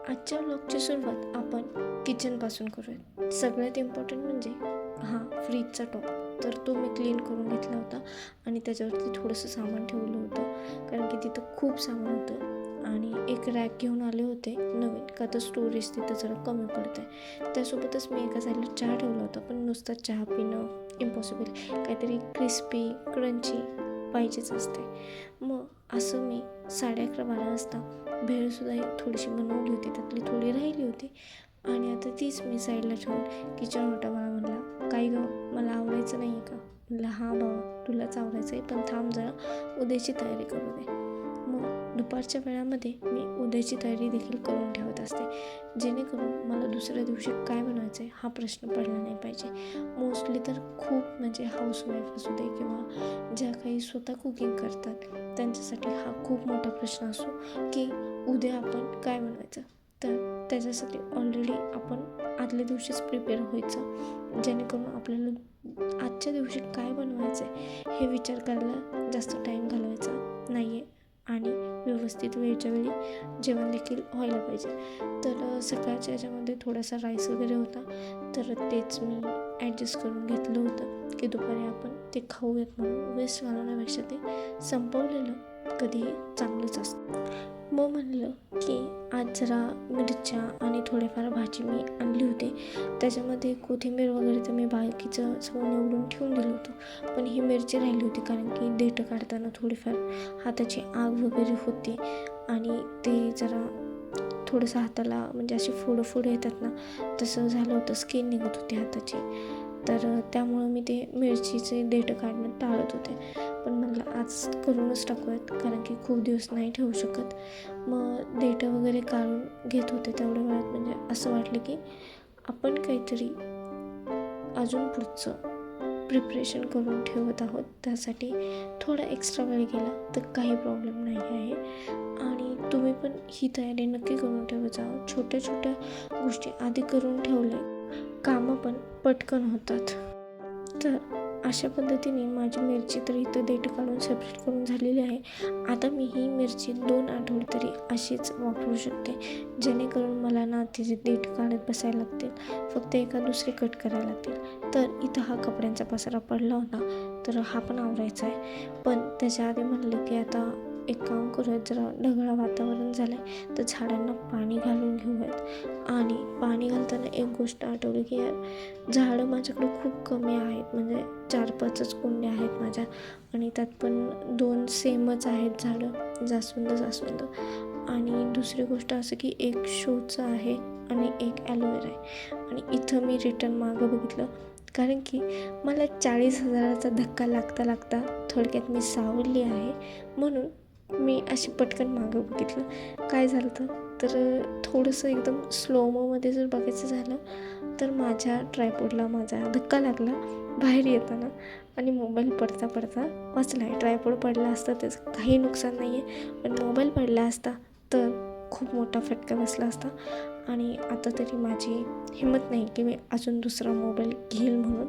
आजच्या व्लॉगची सुरुवात आपण किचनपासून करूयात. सगळ्यात इम्पॉर्टंट म्हणजे फ्रीजचा टॉप. तर तो मी क्लीन करून घेतला होता आणि त्याच्यावरती थोडंसं सामान ठेवलं होतं, कारण की तिथं खूप सामान होतं आणि एक रॅक घेऊन आले होते नवीन, का तर स्टोरेज तिथं जरा कमी पडतं आहे. त्यासोबतच मी एका साईडला चहा ठेवला होता, पण नुसता चहा पिणं इम्पॉसिबल, काहीतरी क्रिस्पी क्रंची पाहिजेच असते. मग असं मी 11:30-12 वाजता भेळसुद्धा थोडीशी बनवली होती, त्यातली थोडी राहिली होती आणि आता तीच मी साईडला ठेवून किचन ओटा मला म्हणला, "काय गं, मला आवरायचं नाही आहे का?" म्हणलं, "हां बाबा, तुलाच आवरायचं आहे, पण थांब जरा, उद्याची तयारी करू दे." मग दुपारच्या वेळामध्ये मी उद्याची तयारी देखील करून ठेवत असते, जेणेकरून मला दुसऱ्या दिवशी काय बनवायचं आहे हा प्रश्न पडला नाही पाहिजे. मोस्टली तर खूप म्हणजे हाऊसवाईफ असू दे किंवा ज्या काही स्वतः कुकिंग करतात त्यांच्यासाठी हा खूप मोठा प्रश्न असतो की उद्या आपण काय बनवायचं. तर त्याच्यासाठी ऑलरेडी आपण आदल्या दिवशीच प्रिपेअर व्हायचं, जेणेकरून आपल्याला आजच्या दिवशी काय बनवायचं आहे हे विचार करायला जास्त टाईम घालवायचा नाही आहे आणि व्यवस्थित वेळच्या वेळी जेवण देखील व्हायला पाहिजे. तर सकाळच्या याच्यामध्ये थोडासा राईस वगैरे होता, तर तेच मी ॲडजस्ट करून घेतलं होतं की दुपारी आपण ते खाऊयात, म्हणून वेस्ट घालवण्यापेक्षा ते संपवलेलं कधीही चांगलंच असतं. मग म्हणलं की आज जरा मिरच्या आणि थोडेफार भाजी मी आणली होती, त्याच्यामध्ये कोथिंबीर वगैरे तर मी बाकीचं सगळं निवडून ठेवून दिलं होतं, पण ही मिरची राहिली होती कारण की देठं काढताना थोडीफार हाताची आग वगैरे होती आणि ते जरा थोडंसं हाताला म्हणजे अशी फोडं येतात ना, तसं झालं होतं, स्किन निघत होती हाताची. तर त्यामुळं मी ते मिरचीचे देठं काढणं टाळत होते, पण म्हटलं आज करूनच टाकूयात, कारण की खूप दिवस नाही ठेवू शकत. मग देठं वगैरे काढून घेत होते तेवढ्या वेळात म्हणजे असं वाटलं की आपण काहीतरी अजून पुढचं प्रिपरेशन करून ठेवत आहोत, त्यासाठी थोडा एक्स्ट्रा वेळ गेला तर काही प्रॉब्लेम नाही आहे. आणि तुम्ही पण ही तयारी नक्की करून ठेवत जा. छोट्या छोट्या गोष्टी आधी करून ठेवले, कामं पण पटकन होतात. तर अशा पद्धतीने माझी मिरची तर इथं देठं काढून सेपरेट करून झालेली आहे. आता मी ही मिरची 2 आठवडे तरी अशीच वापरू शकते, जेणेकरून मला ना तिचे देठ काढत बसायला लागतील, फक्त एका दुसरी कट करायला लागतील. तर इथं हा कपड्यांचा पसारा पडला होता, तर हा पण आवरायचा आहे. पण त्याच्या आधी म्हणलं की आता एक काम करूयात, जरा ढगाळ वातावरण झालं आहे तर झाडांना पाणी घालून घेऊयात. आणि पाणी घालताना एक गोष्ट आठवली की यार, झाडं माझ्याकडे खूप कमी आहेत, म्हणजे 4-5च कुंड्या आहेत माझ्या आणि त्यात पण 2 सेमच आहेत झाडं, जास्वंद. आणि दुसरी गोष्ट असं की एक शोचं आहे आणि एक ॲलोवेरा आहे. आणि इथं मी रिटर्न मागं बघितलं, कारण की मला 40,000चा धक्का लागता थोडक्यात मी सावरली आहे, म्हणून मी अशी पटकन मागं बघितलं. काय झालं तर थोडंसं एकदम स्लो मोमध्ये जर बघायचं झालं तर माझ्या ट्रायपॉडला माझा धक्का लागला बाहेर येताना आणि मोबाईल पडता वाचला आहे. ट्रायपॉड पडला असता त्याचं काही नुकसान नाही आहे, पण मोबाईल पडला असता तर खूप मोठा फटका बसला असता. आणि आता तरी माझी हिंमत नाही की मी अजून दुसरा मोबाईल घेईल म्हणून.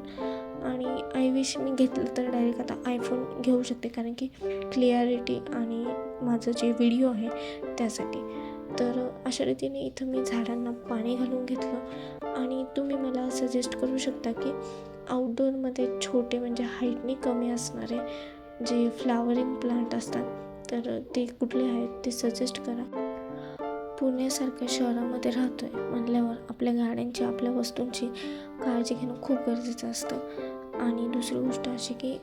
आणि आय विश मी घेतलं तर डायरेक्ट आता आयफोन घेऊ शकते, कारण की क्लिअरिटी आणि माझं जे व्हिडिओ आहे त्यासाठी. तर अशा रीतीने इथं मी झाडांना पाणी घालून घेतलं. आणि तुम्ही मला सजेस्ट करू शकता की आउटडोअरमध्ये छोटे म्हणजे हाईटने कमी असणारे जे फ्लावरिंग प्लांट असतात तर ते कुठले आहेत ते सजेस्ट करा. पुण्यासारख्या शहरामध्ये राहतो आहे म्हटल्यावर आपल्या गाड्यांची, आपल्या वस्तूंची काळजी घेणं खूप गरजेचं असतं. आणि दुसरी गोष्ट अशी की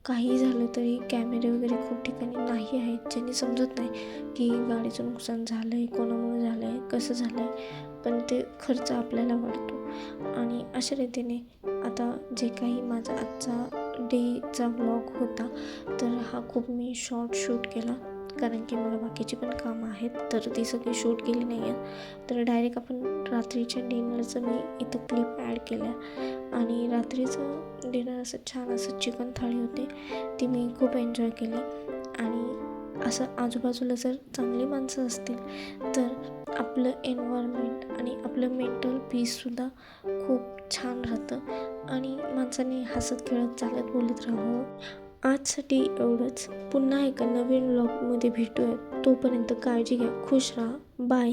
काही झालं तरी कॅमेरे वगैरे खूप ठिकाणी नाही आहेत, ज्यांनी समजत नाही की गाडीचं नुकसान झालं आहे, कोणामुळे झालं आहे, कसं झालं आहे, पण ते खर्च आपल्याला वाढतो. आणि अशा रीतीने आता जे काही माझा आजचा डेचा व्लॉग होता तर हा खूप मी शूट केला, कारण की मला बाकीची पण कामं आहेत, तर ती सगळी शूट केली नाही आहेत. तर डायरेक्ट आपण रात्रीच्या डिनरचं मी इथं क्लिप ॲड केल्या. आणि रात्रीचं डिनर असं छान असं चिकन थाळी होते, ती मी खूप एन्जॉय केली. आणि असं आजूबाजूला जर चांगली माणसं असतील तर आपलं एन्व्हायरमेंट आणि आपलं मेंटल पीससुद्धा खूप छान राहतं आणि माणसांनी हसत खेळत चालत बोलत राहावं. आजसाठी एवढंच. पुन्हा एका नवीन व्लॉगमध्ये भेटूया. तोपर्यंत काळजी घ्या, खुश राहा, बाय.